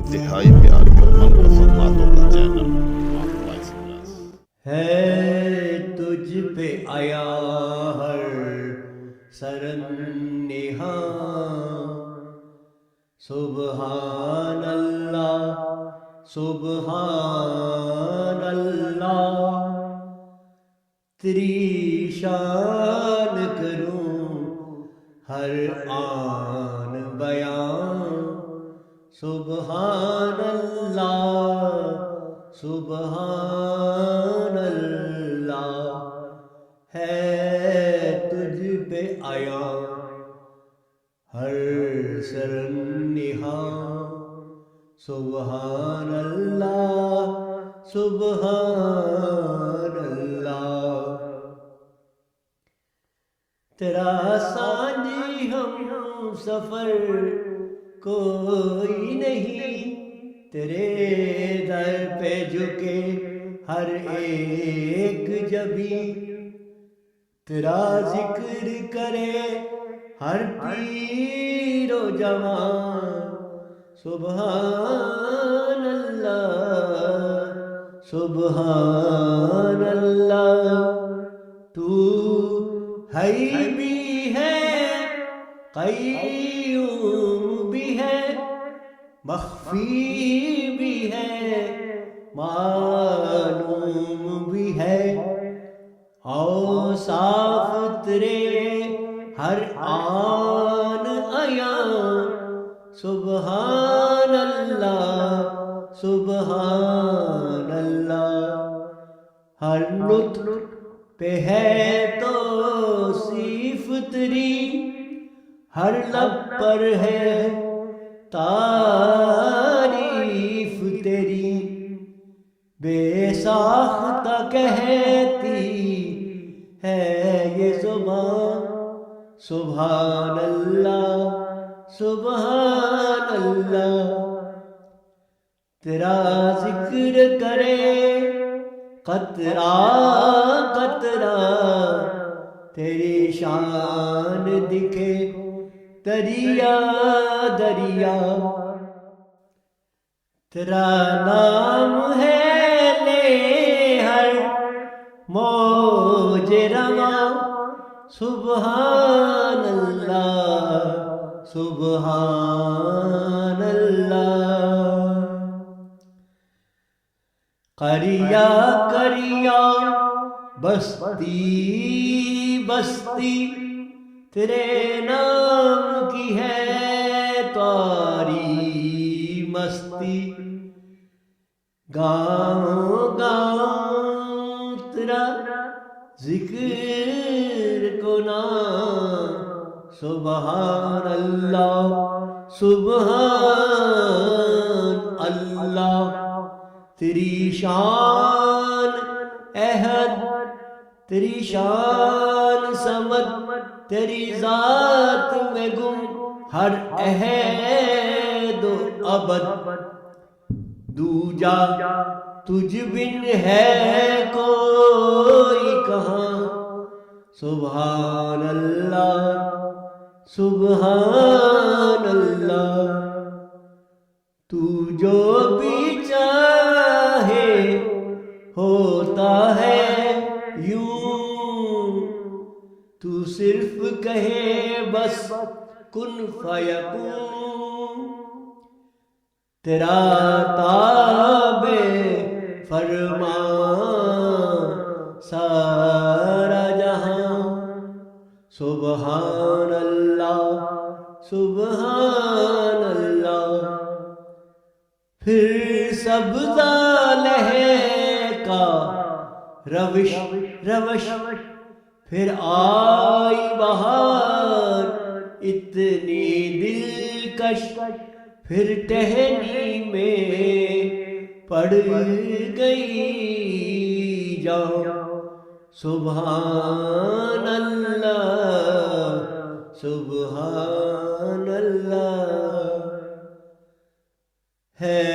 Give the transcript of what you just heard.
انتہائی پیاری اور من پسند باتوں کا چینل وائس پلس ہے تجھ پہ آیا ہر سرنہاں، سبحان اللہ سبحان اللہ، تیری شان کروں ہر آن بیان، سبحان اللہ سبحان اللہ، ہے تجھ پہ آیا ہر سرنہاں، سبحان اللہ سبحان اللہ، تیرا سانجی ہم سفر کوئی نہیں، تیرے در پہ جھکے ہر ایک جبھی، تیرا ذکر کرے ہر پیر و جوان، سبحان اللہ سبحان اللہ، تو حی بھی ہے قیوم بھی ہے، مخفی بھی ہے معلوم بھی ہے، اوصاف تیرے ہر آن عیان، سبحان اللہ سبحان اللہ، ہر نطق پہ ہے توصیف تیری، ہر لب پر ہے تعریف تیری، بے ساختہ کہتی ہے یہ زبان، سبحان اللہ سبحان اللہ، تیرا ذکر کرے قطرہ قطرہ، تیری شان دکھے دریا دریا، تیرا نام ہے لے ہر موج رواں، سبحان اللہ سبحان اللہ، قریہ قریہ بستی بستی، تیرے نام کی ہے تاری مستی، گاؤں گاؤں تیرا ذکر کناں، سبحان اللہ سبحان اللہ، تیری شان احد تیری شان صمد، تیری ذات میں گم ہر احد و ابد، دوجا تجھ بن ہے کوئی کہاں، سبحان اللہ سبحان اللہ، تو جو بھی چاہے ہوتا ہے یوں، تو صرف کہے بس کن فیکون، تیرا تابع فرمان سارا جہاں، سبحان اللہ سبحان اللہ، پھر سبزہ لہر کا روش روش، پھر آئی بہار اتنی دلکش، پھر ٹہنی میں پڑ گئی جان، سبحان اللہ سبحان اللہ، ہے